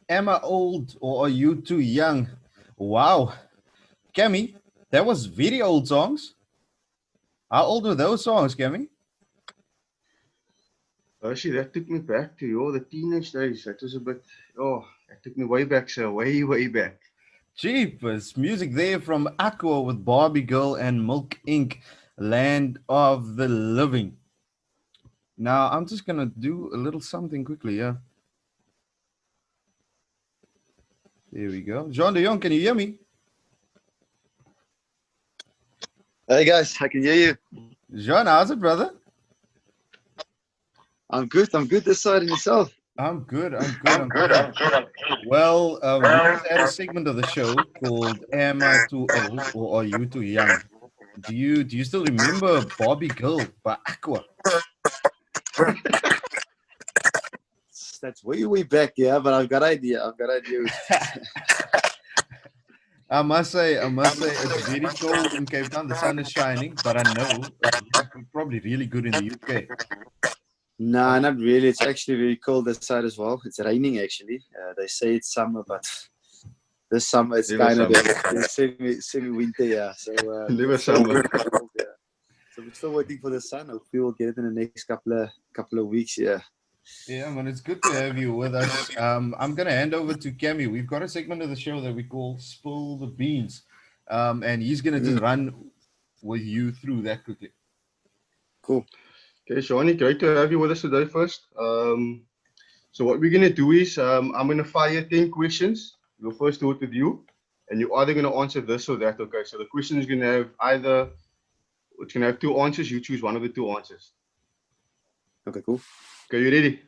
Am I old or are you too young? Wow. Cammy, that was very old songs. How old were those songs, Cammy? Actually, that took me back to the teenage days. That was a bit, that took me way back, sir, way, way back. Jeepers. Music there from Aqua with Barbie Girl and Milk Inc. Land of the Living. Now, I'm just going to do a little something quickly, yeah. There we go. Juan De Jongh, can you hear me? Hey guys, I can hear you. Juan, how's it, brother? I'm good. I'm good this side and yourself. I'm good. I'm good. Well, we just had a segment of the show called "Am I Too Old or Are You Too Young?" Do you still remember Barbie Girl by Aqua? That's way back, yeah. But I've got idea. I've got ideas. I must say, it's very cold in Cape Town. The sun is shining, but I know it's probably really good in the UK. Nah, not really. It's actually very cold this side as well. It's raining actually. They say it's summer, but this summer it's Never kind of summer. semi winter, yeah. So Never it's still summer. cold, yeah. So we're still waiting for the sun. Hopefully we'll get it in the next couple of weeks, yeah. Yeah, man, it's good to have you with us. I'm gonna hand over to Cammy. We've got a segment of the show that we call "Spill the Beans," and he's gonna just run with you through that quickly. Cool. Okay, Shawnee, great to have you with us today first. So what we're going to do is I'm going to fire 10 questions. We'll first do it with you, and you're either going to answer this or that, okay? So the question is going to have it's going to have two answers. You choose one of the two answers. Okay, cool. Okay, you ready?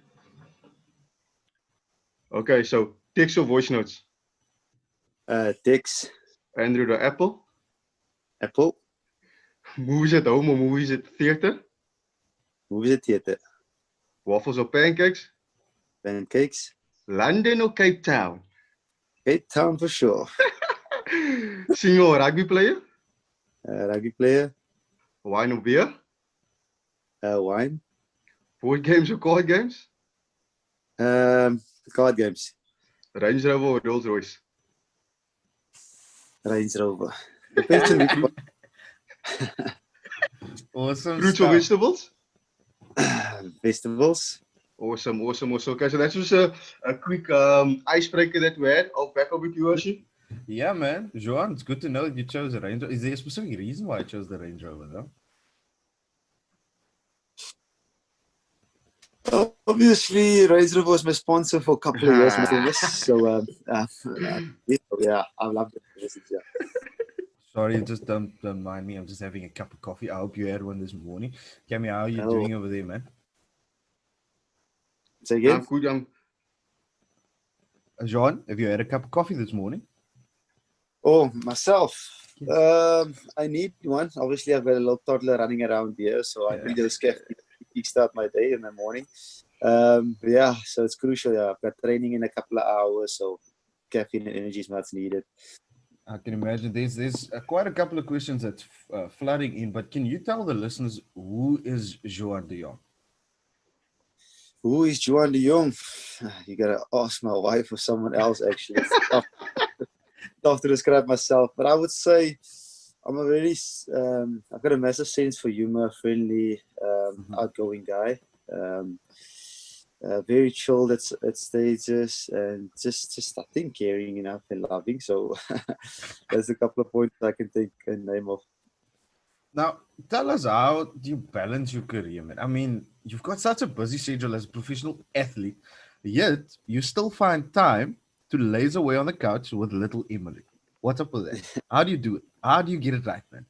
Okay, so text or voice notes? Dix, Android or Apple? Apple, Movies at home or movies at theater? movies at theater, Waffles or pancakes? pancakes, London or Cape Town? Cape Town for sure. Singer or rugby player? Rugby player, Wine or beer? wine, Board games or card games? card games, Range Rover or Rolls Royce? Range Rover. Depends on which one. Awesome Fruits or stuff. vegetables? Vegetables. Awesome. Okay, so that's just a quick icebreaker that we had. I'll back up with you, Hershey. Yeah, man, Joan, it's good to know that you chose a Range Rover. Is there a specific reason why I chose the Range Rover, though? Obviously, Range Rover was my sponsor for a couple of years when I was this. So, yeah, I love it. Yeah. Sorry, just don't mind me. I'm just having a cup of coffee. I hope you had one this morning. Cammy, how are you Oh, doing over there, man? say again? I'm good. Joan, have you had a cup of coffee this morning? Oh, myself. I need one. Obviously, I've got a little toddler running around here, so I need a caffeine to kickstart my day in the morning. Yeah, so it's crucial. Yeah, I've got training in a couple of hours, so caffeine and energy is much needed. I can imagine there's quite a couple of questions that's flooding in, but can you tell the listeners who is Joan De Jongh? Who is Juan De Jongh? You gotta ask my wife or someone else. Actually, it's tough to describe myself, but I would say I'm a very I've got a massive sense for humor, friendly, outgoing guy. Very chilled at stages, and just I think caring enough and loving. So there's a couple of points I can think and name of. Now, tell us, how do you balance your career, man? I mean, you've got such a busy schedule as a professional athlete, yet you still find time to laze away on the couch with little Emily. What's up with that? How do you do it? How do you get it right, man?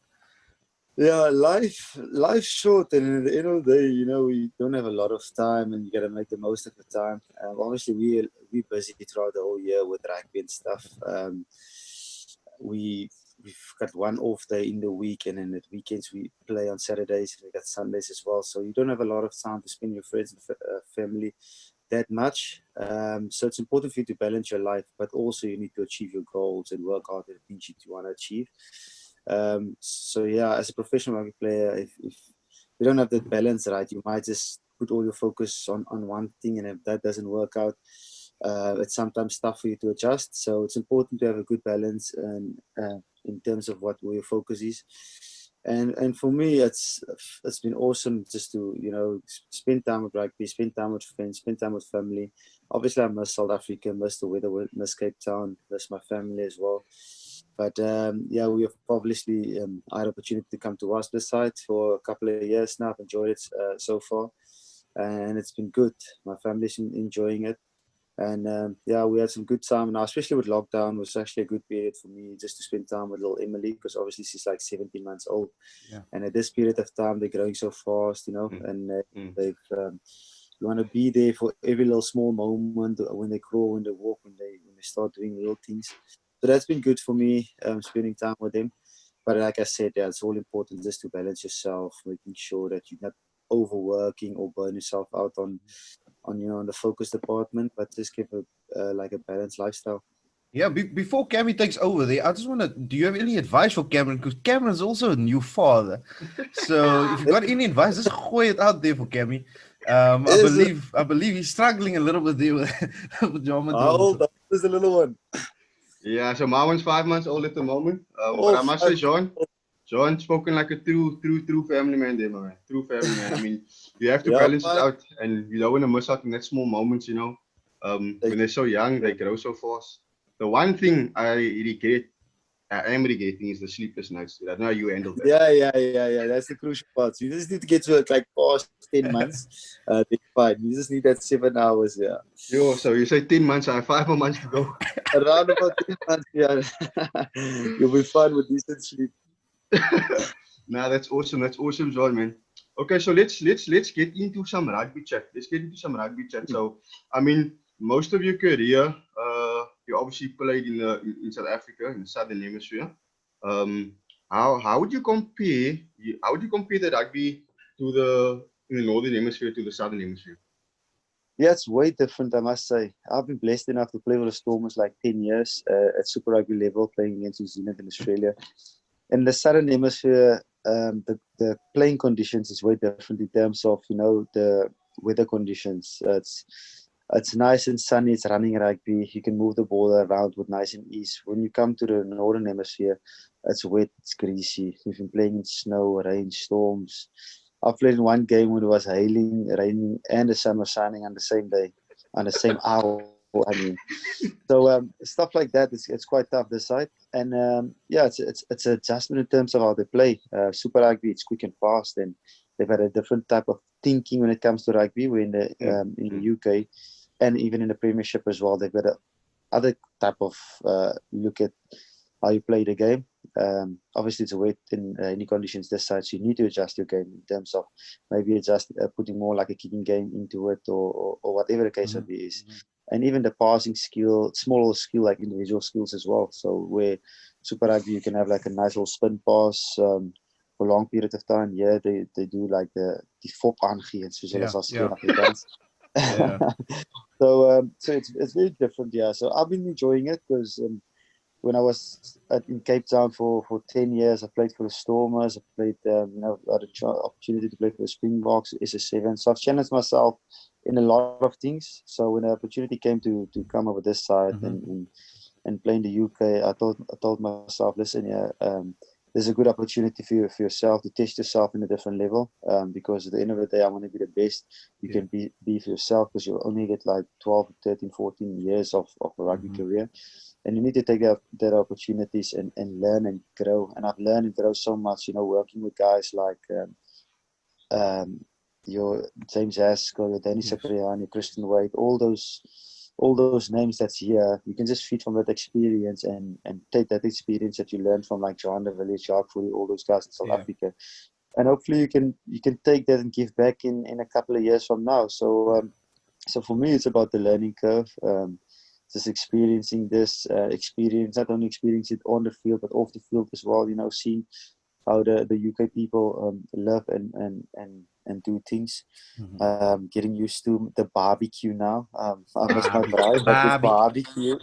Yeah, life's short, and at the end of the day, we don't have a lot of time, and you got to make the most of the time. Obviously, we're busy throughout the whole year with rugby and stuff. We've got one off day in the week, and then at weekends we play on Saturdays, and we got Sundays as well. So you don't have a lot of time to spend with your friends and family that much. So it's important for you to balance your life, but also you need to achieve your goals and work hard at the things you want to achieve. So yeah, as a professional rugby player, if you don't have that balance right, you might just put all your focus on one thing, and if that doesn't work out, it's sometimes tough for you to adjust. So it's important to have a good balance and in terms of where your focus is. And for me, it's been awesome just to spend time with rugby, spend time with friends, spend time with family. Obviously, I miss South Africa, miss the weather, miss Cape Town, miss my family as well. But yeah, we have obviously I had opportunity to come to Wasp side for a couple of years now. I've enjoyed it so far, and it's been good. My family's enjoying it. And yeah, we had some good time now, especially with lockdown. It was actually a good period for me just to spend time with little Emily, because obviously she's like 17 months old. Yeah. And at this period of time, they're growing so fast, and they've you want to be there for every little small moment when they crawl, when they walk, when they start doing little things. So that's been good for me, spending time with them. But like I said, yeah, it's all important just to balance yourself, making sure that you're not overworking or burn yourself out on the focus department, but just give a balanced lifestyle. Yeah, before Cammy takes over there, I just want to, do you have any advice for Cameron? Because Cameron's also a new father. So if you got any advice, just gooi it out there for Cammy. I believe he's struggling a little bit there with pajama How old is the little one? Yeah, so my one's 5 months old at the moment. But Oh, I must say, John spoken like a true family man there, man. True family man. I mean, you have to yeah, balance it out, and you don't want to miss out on that small moments, when they're so young, they grow so fast. The one thing I am regretting is the sleepless nights. I don't know how you handle that. yeah. That's the crucial part. So you just need to get to it like past 10 months. Then fine. You just need that 7 hours. Yeah. Yo, so you say 10 months, I have 5 more months to go. Around about 10 months. Yeah. You'll be fine with decent sleep. Nah, that's awesome. That's awesome, John, man. Okay, so let's get into some rugby chat. Let's get into some rugby chat. So, I mean, most of your career, you obviously played in South Africa, in the Southern Hemisphere. How would you compare? How would you compare the rugby to in the Northern Hemisphere to the Southern Hemisphere? Yeah, it's way different, I must say. I've been blessed enough to play with the Stormers like 10 years at Super Rugby level, playing against New Zealand and Australia. In the Southern Hemisphere, the playing conditions is way different in terms of the weather conditions. It's nice and sunny. It's running rugby. You can move the ball around with nice and ease. When you come to the Northern Hemisphere, it's wet. It's greasy. We've been playing in snow, rain, storms. I played in one game when it was hailing, raining, and the sun was shining on the same day, on the same hour. I mean, so stuff like that, it's quite tough this side. And yeah, it's an adjustment in terms of how they play. Super Rugby, it's quick and fast, and they've had a different type of thinking when it comes to rugby. We're in the UK, and even in the Premiership as well, they've got a other type of look at how you play the game. Obviously, it's a wet in any conditions this side, so you need to adjust your game in terms of maybe adjust putting more like a kicking game into it, or whatever the case of it is. And even the passing skill, smaller skill, like individual skills as well. So where Super Rugby, you can have like a nice little spin pass for a long period of time. Yeah, they do like the fop aangeven, soos hulle sal sê in Afrikaans. So it's very different, yeah. So I've been enjoying it because when I was in Cape Town for 10 years, I played for the Stormers. I played, I had an opportunity to play for the Springboks, SS7. So I've challenged myself in a lot of things. So when the opportunity came to come over this side and play in the UK, I told myself, listen, there's a good opportunity for yourself to test yourself in a different level. Because at the end of the day, I want to be the best you can be for yourself, because you'll only get like 12, 13, 14 years of a rugby career. And you need to take that opportunities and learn and grow. And I've learned and grow so much, working with guys like your James Haskell, your Danny Cipriani, Christian Wade, all those names that's here. You can just feed from that experience and take that experience that you learned from like Juan De Jongh, Jacques Fourie, all those guys in South Africa. And hopefully you can take that and give back in a couple of years from now. So for me, it's about the learning curve. Just experiencing this experience, not only experience it on the field, but off the field as well, seeing how the UK people live and do things. Getting used to the barbecue now. I miss my bride, but the barbecue.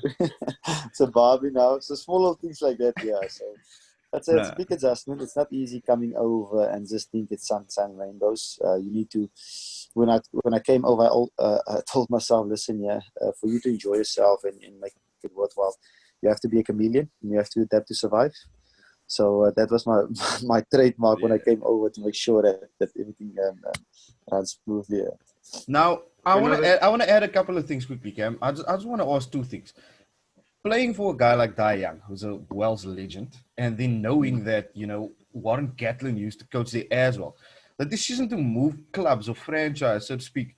It's a barbie now. So small little things like that, yeah. So It's a No. big adjustment. It's not easy coming over and just think it's sunshine and rainbows. You need to. When I came over, I told myself, listen, for you to enjoy yourself and make it worthwhile, you have to be a chameleon and you have to adapt to survive. So that was my my trademark when I came over, to make sure that everything runs smoothly. Now, Another. I want to add a couple of things quickly, Cam. I just want to ask two things. Playing for a guy like De Jongh, who's a Welsh legend, and then knowing that, Warren Gatland used to coach there as well. The decision to move clubs or franchise, so to speak,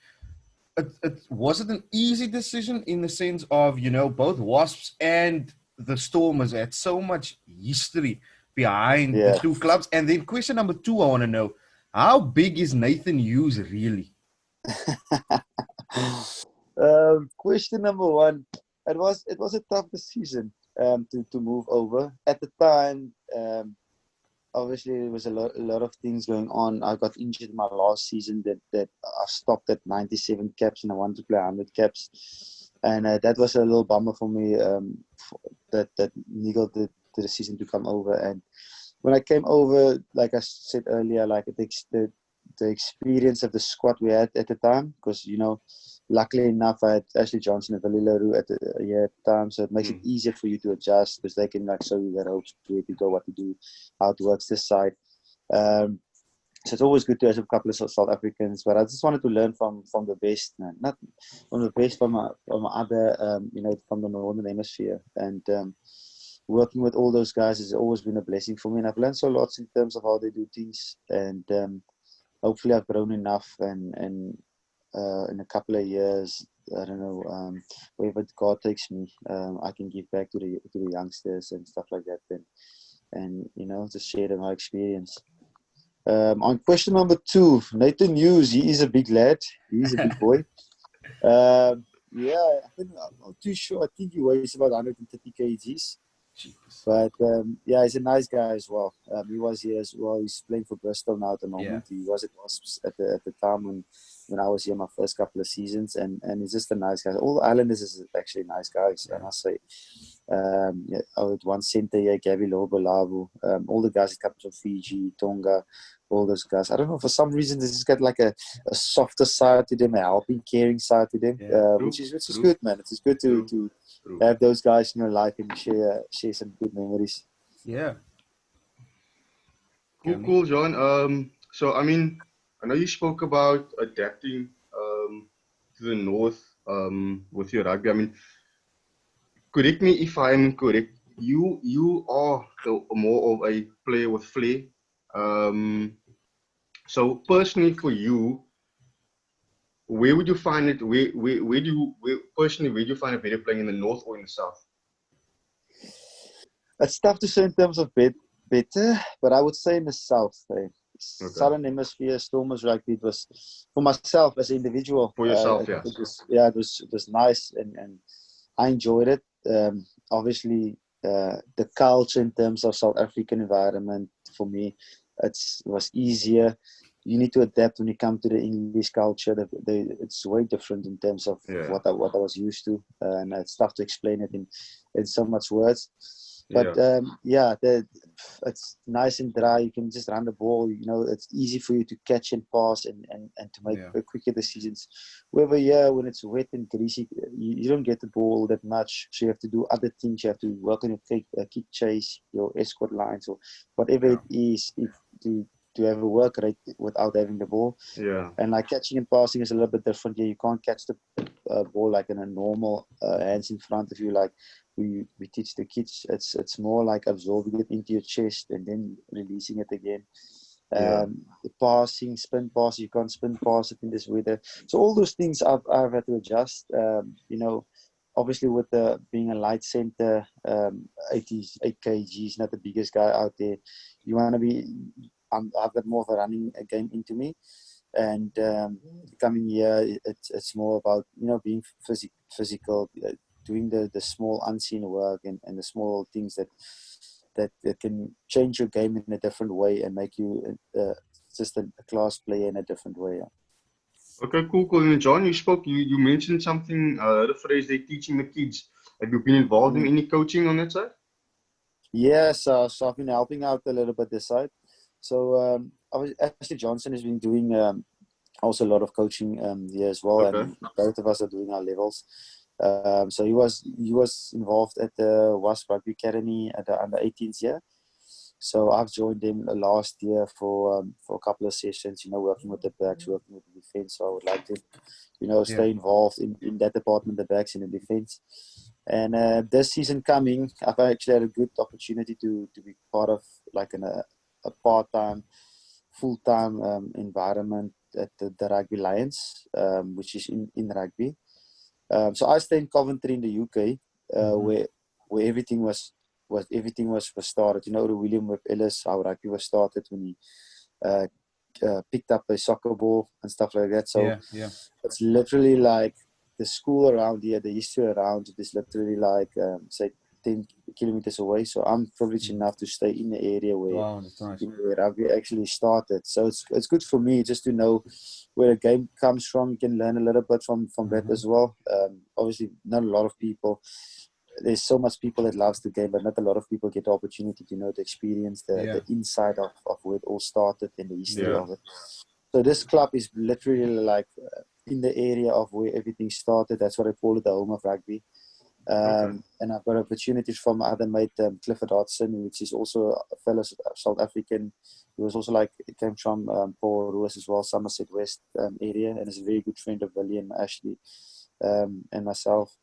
was it an easy decision in the sense of, both Wasps and the Stormers had so much history behind the Yeah. two clubs? And then question number two, I want to know, how big is Nathan Hughes really? Question number one. It was a tough decision to move over. At the time, obviously there was a lot of things going on. I got injured in my last season that I stopped at 97 caps and I wanted to play 100 caps. And that was a little bummer for me, that niggled the decision to come over. And when I came over, like I said earlier, like the experience of the squad we had at the time, because, luckily enough, I had Ashley Johnson and Valilaru at the time, so it makes it easier for you to adjust, because they can show you their ropes, where to go, what to do, how it works this side. So it's always good to have a couple of South Africans, but I just wanted to learn from the best, man. Not from the best, from other, from the Northern Hemisphere. And working with all those guys has always been a blessing for me, and I've learned so lots in terms of how they do things. And hopefully I've grown enough, and in a couple of years, I don't know, wherever God takes me, I can give back to the youngsters and stuff like that, and just share my experience. On question number two, Nathan Hughes, he is a big lad. He is a big boy. I'm not too sure. I think he weighs about 130 kgs. Jeez. But he's a nice guy as well. He was here as well. He's playing for Bristol now at the moment. He was at Wasps at the time when I was here my first couple of seasons, and he's just a nice guy. All the Islanders is actually nice guys, I must say. I had one centre here, Gabby Lobolavu, all the guys that come from Fiji, Tonga, all those guys. I don't know, for some reason they just got like a softer side to them, a helping, caring side to them, which is good, man. It's good to have those guys in your life and share some good memories. Yeah. Cool, John. So I mean, I know you spoke about adapting to the north with your rugby. I mean, correct me if I am incorrect. You are more of a player with flair. So personally for you, where would you find it? Where do you find it better, playing in the north or in the south? It's tough to say in terms of better, but I would say in the south. Southern Hemisphere, Stormers rugby, it was, for myself as an individual. For yourself, it was nice, and I enjoyed it. Obviously, the culture in terms of South African environment, for me, it was easier. You need to adapt when you come to the English culture. It's way different in terms of what I was used to, and it's tough to explain it in so much words. But it's nice and dry. You can just run the ball. It's easy for you to catch and pass and to make quicker decisions. Wherever when it's wet and greasy, you don't get the ball that much. So you have to do other things. You have to work on your kick chase, your escort lines, or whatever it is, to have a work rate without having the ball. Yeah. And like catching and passing is a little bit different. You can't catch the ball like in a normal hands in front of you, like we teach the kids. It's more like absorbing it into your chest and then releasing it again. The passing, spin pass, you can't spin pass it in this weather. So all those things I've had to adjust. Obviously with being a light center, 88 kgs, not the biggest guy out there. You want to be. I've got more of a running game into me, and coming here, it's more about being physical, doing the small unseen work and the small things that can change your game in a different way and make you just a class player in a different way. Okay, cool. And John, you mentioned something, the phrase they're teaching the kids. Have you been involved in any coaching on that side? Yeah, so I've been helping out a little bit this side. So Ashley Johnson has been doing also a lot of coaching here as well, Okay. and both of us are doing our levels. So he was involved at the Wasp Rugby Academy at the under 18s year. So I've joined them last year for a couple of sessions, working with the backs, working with the defense. So I would like to, stay involved in that department, the backs and the defense. And this season coming, I've actually had a good opportunity to be part of like a part-time, full-time environment at the Rugby Lions, which is in rugby. So I stay in Coventry in the UK, where everything was started. The William Webb Ellis, how rugby was started when he picked up a soccer ball and stuff like that. So it's literally like the school around here, the history around it is literally like say 10 kilometers away. So I'm privileged enough to stay in the area where Wow, that's nice. where rugby actually started. So it's good for me just to know where a game comes from. You can learn a little bit from that as well. Obviously, not a lot of people. There's so much people that loves the game, but not a lot of people get the opportunity to experience the inside of where it all started and the history of it. So this club is literally like in the area of where everything started. That's what I call it, the home of rugby. And I've got opportunities from my other mate, Clifford Hodgson, which is also a fellow South African. He was also came from Paul Roos as well, Somerset West area, and is a very good friend of William, Ashley, and myself.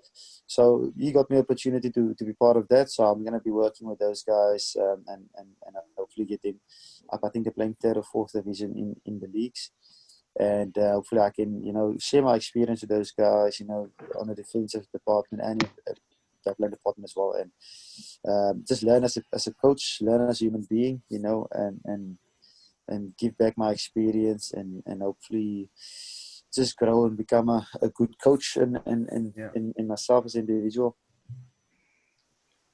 So he got me opportunity to be part of that. So I'm going to be working with those guys and hopefully get them up. I think they're playing third or fourth division in the leagues. And hopefully I can, share my experience with those guys, on the defensive department and the playing department as well. And just learn as a coach, learn as a human being, and give back my experience and hopefully just grow and become a good coach in myself as an individual.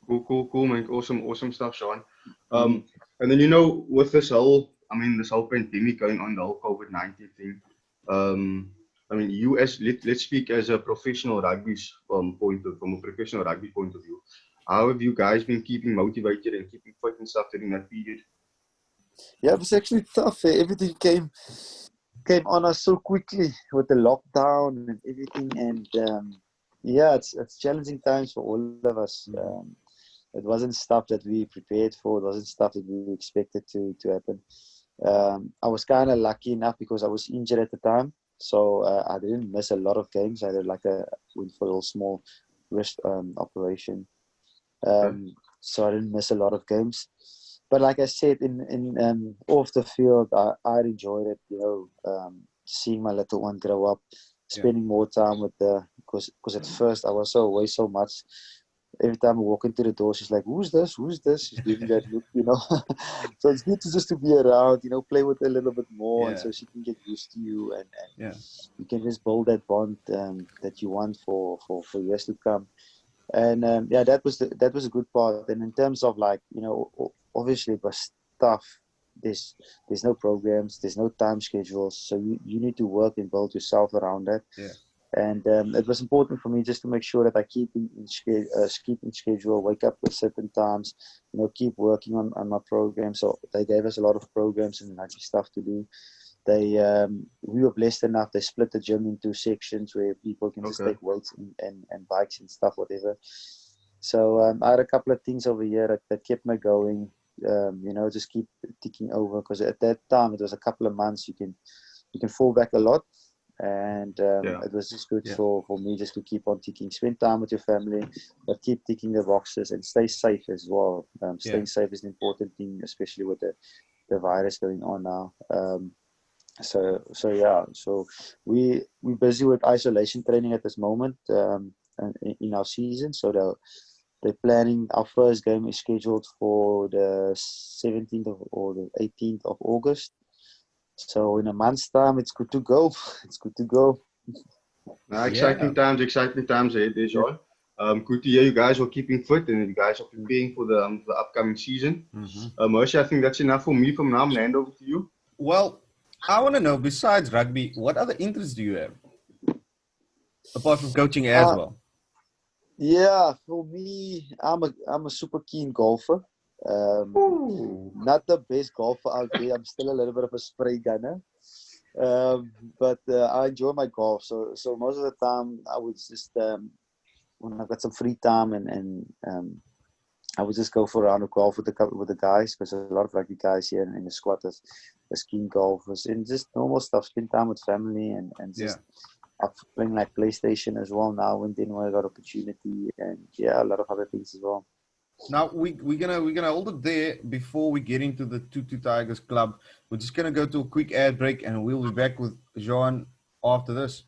Cool, man. Awesome stuff, Sean. And then, with this whole pandemic going on, the whole COVID-19 thing, let's speak as a professional from a professional rugby point of view. How have you guys been keeping motivated and keeping fit and stuff during that period? Yeah, it was actually tough. Everything came on us so quickly with the lockdown and everything, and it's challenging times for all of us. It wasn't stuff that we prepared for. It wasn't stuff that we expected to happen. I was kind of lucky enough because I was injured at the time, so I didn't miss a lot of games. I had went for a small wrist operation, so I didn't miss a lot of games. But like I said, in off the field, I enjoyed it. Seeing my little one grow up, spending more time with because at first I was away so much. Every time I walk into the door, she's like, "Who's this? Who's this?" She's giving that look, So it's good to be around, play with her a little bit more, and so she can get used to you, and you can just build that bond that you want for years to come. And that was a good part. And in terms of obviously it was tough. There's no programs, there's no time schedules, so you need to work and build yourself around that. And it was important for me just to make sure that I keep in schedule, wake up at certain times, keep working on my program. So they gave us a lot of programs and stuff to do. We were blessed enough. They split the gym into sections where people can just take weights and bikes and stuff, whatever. So I had a couple of things over here that kept me going. Just keep ticking over, because at that time it was a couple of months. You can fall back a lot. And it was just good for me just to keep on ticking, spend time with your family, but keep ticking the boxes and stay safe as well. Staying safe is an important thing, especially with the virus going on now. So we're busy with isolation training at this moment in our season. So they're planning. Our first game is scheduled for the 17th or the 18th of August. So in a month's time, it's good to go. It's good to go. Exciting times ahead, Sean. Good to hear you guys are keeping fit and you guys are preparing for the upcoming season. Hershey, I think that's enough for me from now. I'm going to hand over to you. Well, I want to know, besides rugby, what other interests do you have? Apart from coaching as well. Yeah, for me, I'm a super keen golfer. Ooh. Not the best golfer out there. I'm still a little bit of a spray gunner. But I enjoy my golf. So most of the time I would just when I've got some free time and I would just go for a round of golf with the guys, because a lot of rugby guys here in the squad as keen golfers, and just normal stuff. Spend time with family and just up playing like PlayStation as well now and then when I got opportunity, and a lot of other things as well. Now we're gonna hold it there before we get into the Tutu Tigers Club. We're just gonna go to a quick ad break, and we'll be back with Juan after this.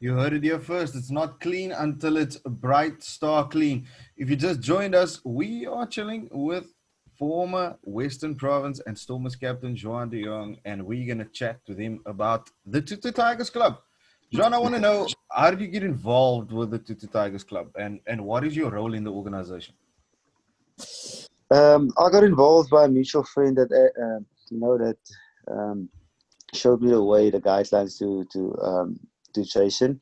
You heard it here first. It's not clean until it's bright star clean. If you just joined us, we are chilling with former Western Province and Stormers captain Juan De Jongh, and we're going to chat with him about the Tutu Tigers Club. Juan, I want to know, how did you get involved with the Tutu Tigers Club, and what is your role in the organization? I got involved by a mutual friend that showed me the way, the guidelines to Jason,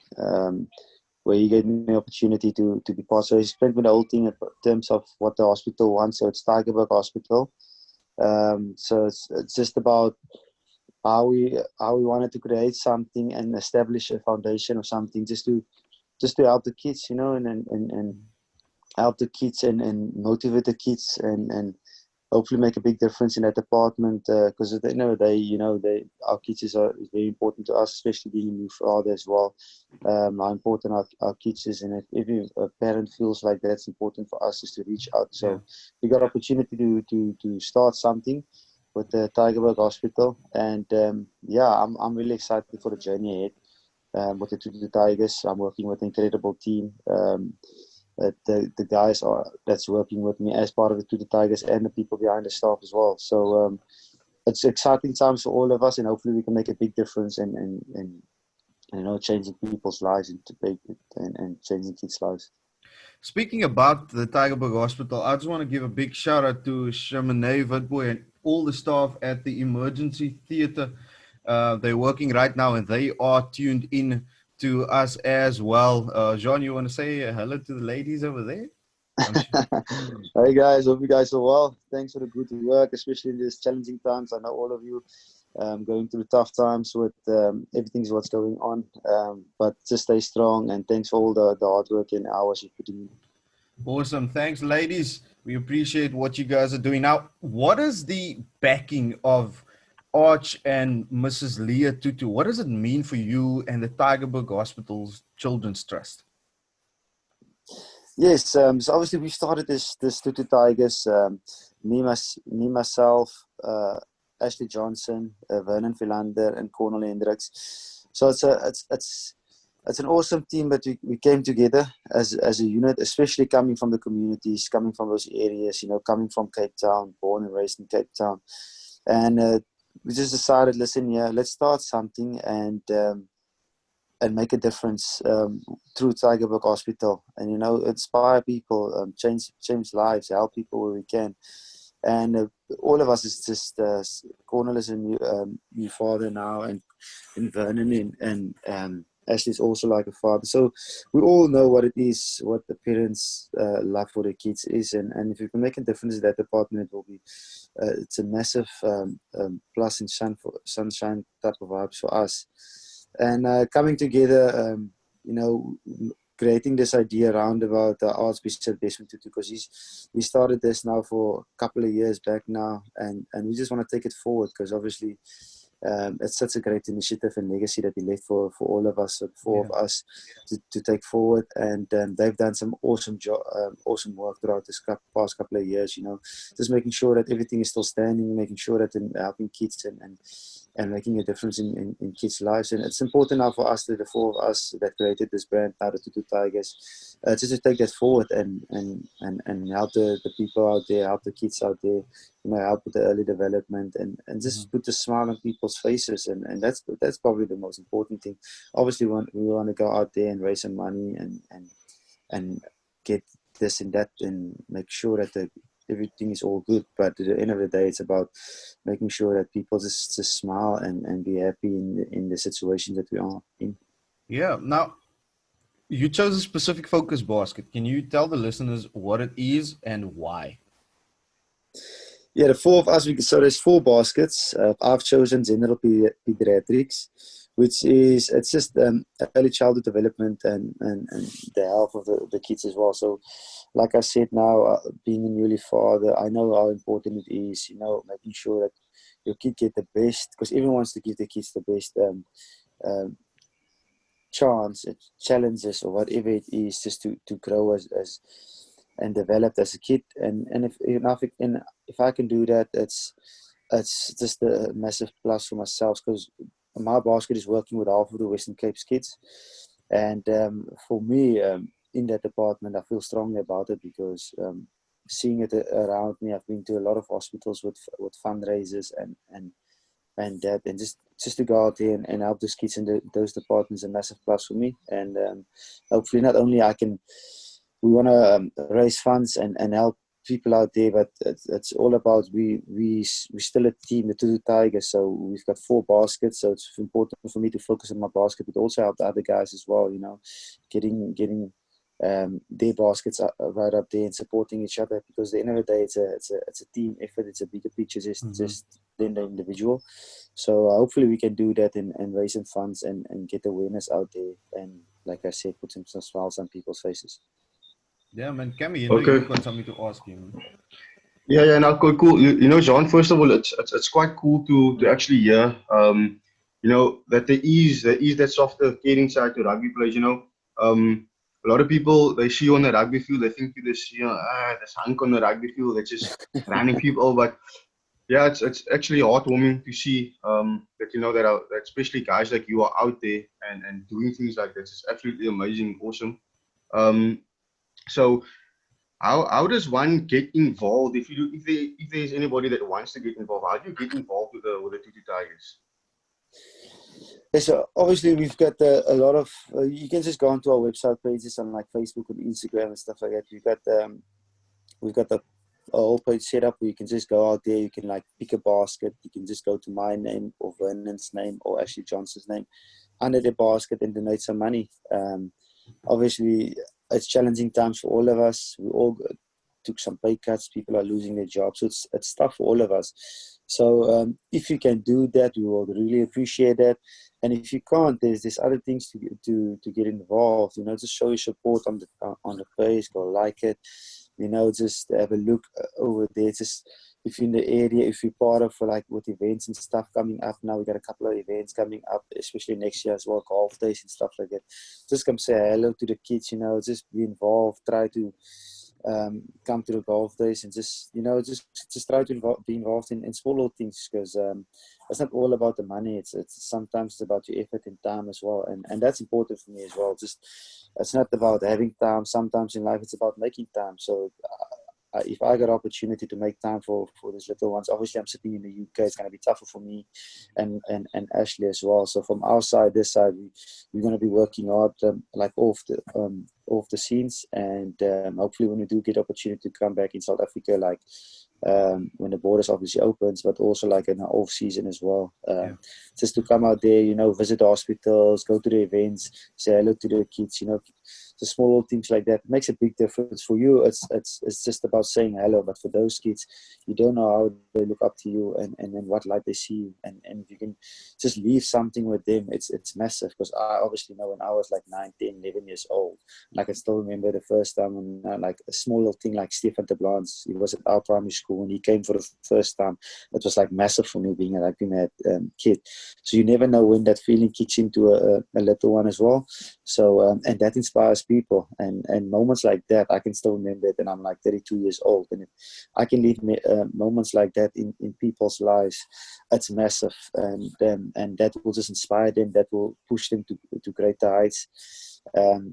where he gave me the opportunity to be part. So he explained me the whole thing in terms of what the hospital wants. So it's Tygerberg Hospital. So it's just about how we wanted to create something and establish a foundation or something just to help the kids, and help the kids and motivate the kids and hopefully make a big difference in that department, because at the end of the day, our kids is very important to us, especially being a new father as well. How important our kids is, and if a parent feels like that's important for us, is to reach out. So we got opportunity to start something with the Tygerberg Hospital, and I'm really excited for the journey ahead with the Tutu Tigers. I'm working with an incredible team. The guys that's working with me as part of the Tutu Tigers, and the people behind the staff as well. So it's exciting times for all of us, and hopefully we can make a big difference and changing people's lives and changing kids' lives. Speaking about the Tygerberg Hospital, I just want to give a big shout out to Chamonix, Witboy, and all the staff at the emergency theater. They're working right now, and they are tuned in to us as well. Jean, you want to say hello to the ladies over there? Hey guys, hope you guys are well. Thanks for the good work, especially in these challenging times. I know all of you going through tough times with everything's what's going on, but just stay strong, and thanks for all the hard work and hours you're putting in. Awesome. Thanks, ladies. We appreciate what you guys are doing. Now, what is the backing of Arch and Mrs. Leah Tutu? What does it mean for you and the Tygerberg Hospital's Children's Trust? Yes, so obviously we started this Tutu Tigers, me, myself, Ashley Johnson, Vernon Philander, and Cornel Hendricks. So it's an awesome team that we came together as a unit, especially coming from the communities, coming from those areas, coming from Cape Town, born and raised in Cape Town. And we just decided, listen, let's start something and make a difference through Tygerberg Hospital, and inspire people, change lives, help people where we can. And all of us is just Cornel is a new father now, and Vernon and Ashley's also like a father. So we all know what it is, what the parents' love for their kids is, and if we can make a difference in that department, it will be it's a massive plus in sunshine type of vibes for us. And coming together, creating this idea around about the Archbishop Desmond Tutu, because he started this now for a couple of years back now, and we just want to take it forward, because obviously it's such a great initiative and legacy that he left for all of us, so four of us, to take forward. And they've done some awesome work throughout this past couple of years, just making sure that everything is still standing, making sure that in helping kids and making a difference in kids' lives. And it's important now for us, the four of us that created this brand, now the Tutu Tigers, just to take that forward and help the people out there, help the kids out there, help with the early development and just put a smile on people's faces. And that's probably the most important thing. Obviously, we want to go out there and raise some money and get this and that and make sure that everything is all good, but at the end of the day, it's about making sure that people just smile and be happy in the situation that we are in. Yeah. Now, you chose a specific focus basket. Can you tell the listeners what it is and why? Yeah, the four of us, so there's 4 baskets. I've chosen general pediatrics, which is, it's just early childhood development and the health of the kids as well. So like I said now, being a newly father, I know how important it is, making sure that your kid get the best, because everyone wants to give the kids the best chance, challenges or whatever it is, just to grow as and develop as a kid. And if I can do that, it's just a massive plus for myself, because my basket is working with half of the Western Cape's kids. And for me, in that department, I feel strongly about it, because seeing it around me, I've been to a lot of hospitals with fundraisers and that, and just to go out there and help those kids in those departments is a massive plus for me. And hopefully not only we want to raise funds and help people out there, but it's all about we're still a team, the Tutu Tigers, so we've got 4 baskets, so it's important for me to focus on my basket, but also help the other guys as well, getting their baskets right up there and supporting each other, because at the end of the day, it's a team effort, it's a bigger picture just than the individual. So hopefully we can do that and raise some funds and get awareness out there, and like I said, put some smiles on people's faces. Yeah, man. Cammy, Okay. you've got something to ask him. Yeah, no, cool. John, first of all, it's quite cool to actually hear, that there is that softer, caring side to rugby players. A lot of people, they see you on the rugby field, they think you this, this hunk on the rugby field that's just running people. But yeah, it's actually heartwarming to see that that especially guys like you are out there and doing things like this. It's absolutely amazing, awesome. So. How does one get involved? If there's anybody that wants to get involved, how do you get involved with the Tutu Tigers? Yeah, so obviously we've got a lot of. You can just go onto our website pages on like Facebook and Instagram and stuff like that. We've got a whole page set up where you can just go out there. You can like pick a basket. You can just go to my name or Vernon's name or Ashley Johnson's name under the basket and donate some money. Obviously, it's challenging times for all of us. We all took some pay cuts. People are losing their jobs. So it's tough for all of us. So if you can do that, we will really appreciate that. And if you can't, there's other things to get involved. Just show your support on the page. Go like it. Just have a look over there. Just if you're in the area, if you're part of with events and stuff coming up now, we got a couple of events coming up, especially next year as well, golf days and stuff like that. Just come say hello to the kids, just be involved, try to come to the golf days and just try to be involved in small little things, because it's not all about the money. It's sometimes it's about your effort and time as well, and that's important for me as well. Just it's not about having time. Sometimes in life it's about making time. So if I got opportunity to make time for these little ones, obviously I'm sitting in the UK, it's going to be tougher for me and Ashley as well. So from our side, this side, we're going to be working hard off the scenes, and hopefully when we do get opportunity to come back in South Africa, when the borders obviously opens, but also in the off season as well, just to come out there, visit hospitals, go to the events, say hello to the kids, the small little things like that. It makes a big difference. For you, it's just about saying hello, but for those kids, you don't know how they look up to you and in what light they see you, and if you can just leave something with them, it's massive. Because I obviously know when I was 9, 10, 11 years old, I can still remember the first time when a small little thing like Stefan de Blans, he was at our primary school when he came for the first time. It was massive for me being a rugby mad kid. So you never know when that feeling kicks into a little one as well. So and that inspires people, and moments like that I can still remember it, and I'm like 32 years old, and if I can leave moments like that in people's lives, it's massive, and that will just inspire them, that will push them to greater heights,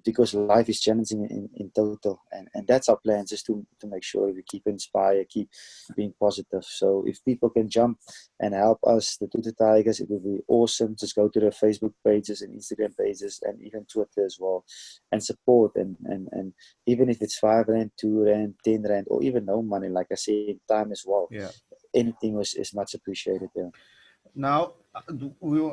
because life is challenging in total, and that's our plan, just to make sure we keep inspired, keep being positive. So if people can jump and help us, the Tutu Tigers, it would be awesome. Just go to their Facebook pages and Instagram pages and even Twitter as well, and support, and even if it's R5, R2, R10, or even no money, like I say, time as well. Yeah. Anything is much appreciated. Yeah. Now, we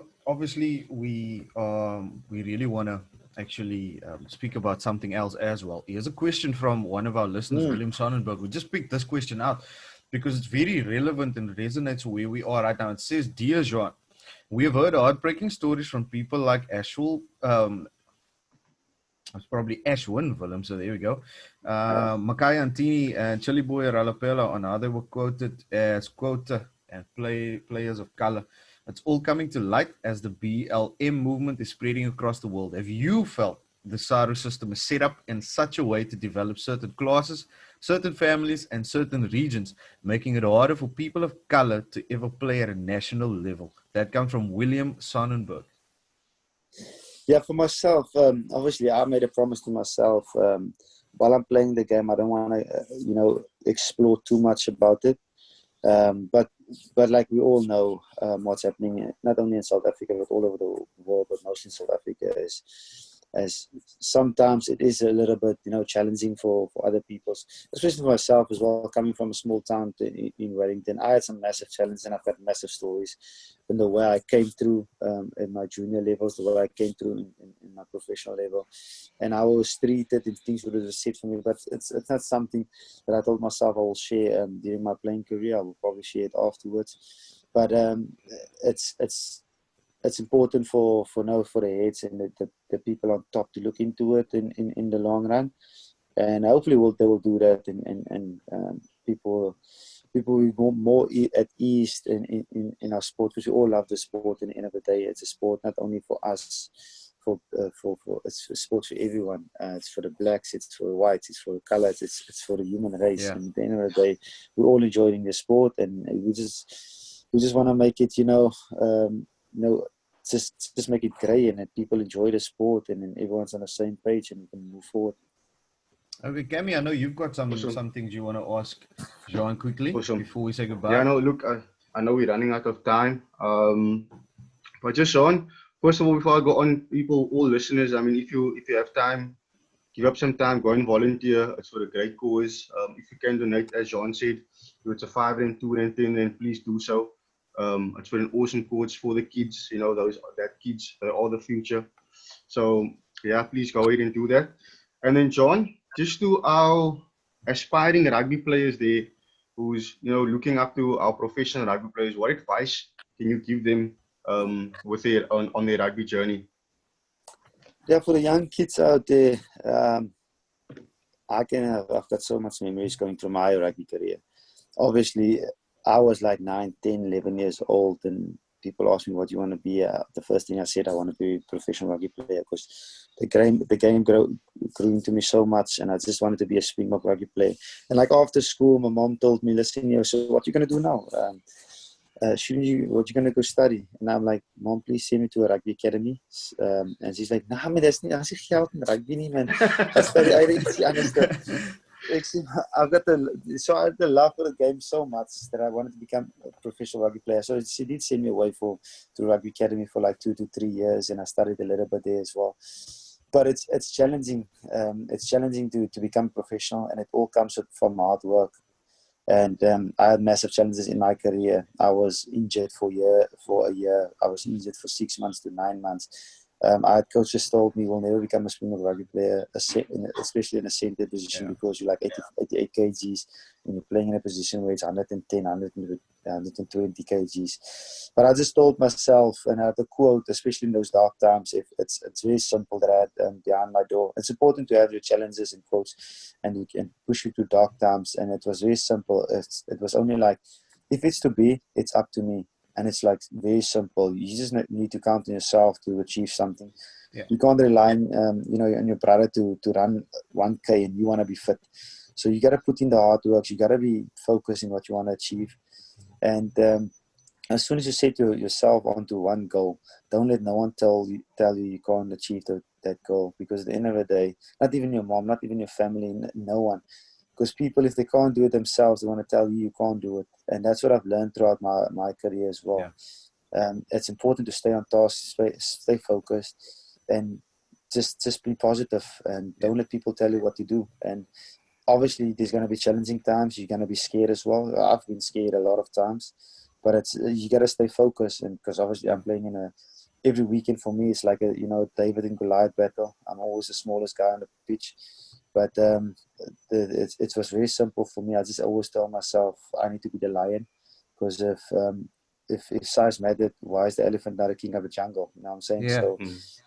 really want to actually speak about something else as well. Here's a question from one of our listeners, William Sonnenberg. We just picked this question out because it's very relevant and resonates where we are right now. It says, "Dear Jean, we have heard heartbreaking stories from people like Ashwell." It's probably Ashwin Willem, so there we go. Makai Antini and Chili Boy Ralapella on how they were quoted as quota and players of color. It's all coming to light as the BLM movement is spreading across the world. Have you felt the SARU system is set up in such a way to develop certain classes, certain families, and certain regions, making it harder for people of color to ever play at a national level? That comes from William Sonnenberg. Yeah, for myself, obviously, I made a promise to myself. While I'm playing the game, I don't want to, explore too much about it. But like we all know, what's happening not only in South Africa but all over the world, but mostly in South Africa, is as sometimes it is a little bit, challenging for other people, especially for myself as well. Coming from a small town in Wellington, I had some massive challenges, and I've had massive stories in the way I came through in my junior levels, the way I came through in my professional level, and I was treated and things would have said for me. But it's not something that I told myself I will share during my playing career. I will probably share it afterwards. But it's important for the heads and the people on top to look into it in the long run, and hopefully they will do that, and people will be more at ease in our sport, because we all love the sport. In the end of the day, it's a sport not only for us, for it's a sport for everyone. It's for the blacks, it's for the whites, it's for the colors, it's for the human race. Yeah. And at the end of the day, we're all enjoying the sport, and we just want to make it, just make it great, and that people enjoy the sport, and then everyone's on the same page, and we can move forward. Okay, Cammy, I know you've got some Awesome. things you want to ask Jean quickly before we say goodbye. Yeah, no, look, I know we're running out of time. But just Sean, first of all, before I go on, people, all listeners, I mean, if you have time, give up some time, go and volunteer. It's for a great cause. If you can donate, as Jean said, if it's a R5, R2, R10, then please do so. It's for an awesome cause for the kids. That kids are the future. So yeah, please go ahead and do that. And then John, just to our aspiring rugby players there, who's looking up to our professional rugby players, what advice can you give them with on their rugby journey? Yeah, for the young kids out there, I've got so much memories going through my rugby career. Obviously, I was like 9, 10, 11 years old, and people asked me what you want to be. The first thing I said, I want to be a professional rugby player, because the game grew into me so much, and I just wanted to be a Springbok rugby player. And like after school, my mom told me, listen, so what you going to do now? What you going to go study? And I'm like, Mom, please send me to a rugby academy. And she's like, nah, man, that's not geld in rugby nie, man. I study ietsie anders. I had the love for the game so much that I wanted to become a professional rugby player. So she did send me away to rugby academy for like 2 to 3 years, and I studied a little bit there as well. But it's challenging. It's challenging to become professional, and it all comes from hard work. And I had massive challenges in my career. I was injured for a year. I was injured for 6 months to 9 months. I had coaches told me we'll never become a Springbok rugby player, especially in a center position, because you're like 88 kgs and you're playing in a position where it's 110, 120 kgs. But I just told myself, and I had a quote, especially in those dark times, if it's very simple that I had behind my door. It's important to have your challenges and quotes, and you can push you through dark times. And it was very simple. It was only like, if it's to be, it's up to me. and it's like very simple. You just need to count on yourself to achieve something. Yeah. You can't rely on on your brother to run 1K and you want to be fit. So you got to put in the hard work. You got to be focused in what you want to achieve. And as soon as you set yourself onto one goal, don't let no one tell you you can't achieve that goal. Because at the end of the day, not even your mom, not even your family, no one. Because people, if they can't do it themselves, they want to tell you can't do it. And that's what I've learned throughout my career as well. Yeah. It's important to stay on task, stay focused, and just be positive, and don't let people tell you what to do. And obviously, there's going to be challenging times. You're going to be scared as well. I've been scared a lot of times, but it's you got to stay focused. And because obviously, I'm playing in every weekend for me, it's like a David and Goliath battle. I'm always the smallest guy on the pitch, but it was very simple for me. I just always tell myself I need to be the lion, because if size mattered, why is the elephant not a king of the jungle? You know what I'm saying? Yeah. So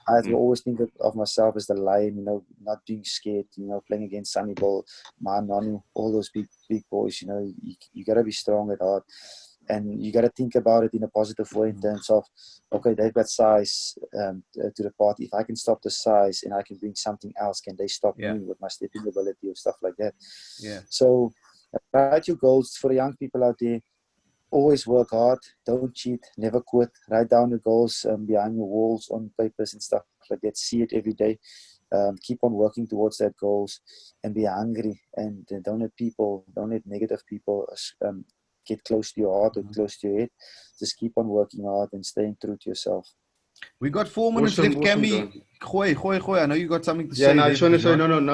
I have to always think of myself as the lion, not being scared, playing against Sunny Ball, Nonu, all those big boys, you got to be strong at heart. And you got to think about it in a positive way in terms of, okay, they've got size to the party. If I can stop the size and I can bring something else, can they stop me with my stepping ability or stuff like that? Yeah. So write your goals for the young people out there. Always work hard. Don't cheat. Never quit. Write down your goals behind your walls on papers and stuff like that. See it every day. Keep on working towards that goals and be hungry. And don't let negative people get close to your heart or close to your head. Just keep on working hard and staying true to yourself. We got 4 minutes Awesome, left, awesome, Cammy. John. Gooi. I know you got something to Yeah, say. no, I there, just want to say, John.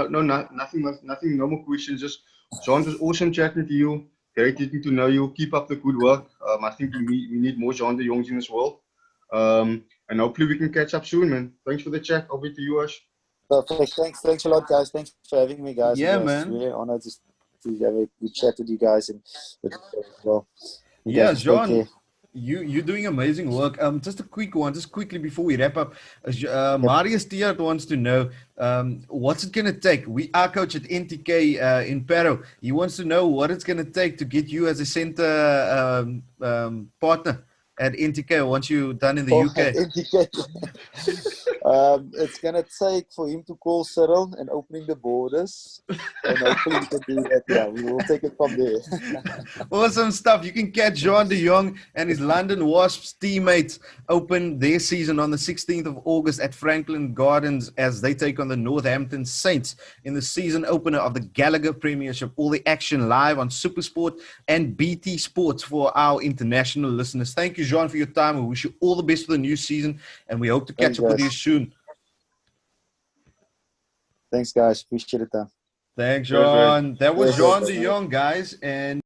nothing, no more questions. Just, John, it was awesome chatting to you. Great getting to know you. Keep up the good work. I think we need more Juan De Jonghs in this world. And hopefully we can catch up soon, man. Thanks for the chat. Over to you, Ash. Perfect. Thanks a lot, guys. Thanks for having me, guys. Yeah, It was man. really honored just to have a good chat with you guys and with you as well. You Yeah, guys take John. care. You're doing amazing work. Just a quick one, just quickly before we wrap up. Marius Tiart wants to know what's it gonna take. Our coach at NTK in Paro, he wants to know what it's gonna take to get you as a center partner at NTK once you're done in the UK. It's gonna take for him to call Cyril and opening the borders, and hopefully we can do that. Yeah, we will take it from there. Awesome stuff. You can catch Juan De Jongh and his London Wasps teammates open their season on the 16th of August at Franklin Gardens as they take on the Northampton Saints in the season opener of the Gallagher Premiership. All the action live on Supersport and BT Sports for our international listeners. Thank you, Juan, for your time. We wish you all the best for the new season, and we hope to catch up with you soon. Thanks, guys. Appreciate it. Thanks, Juan. That was Juan De Jongh, guys. And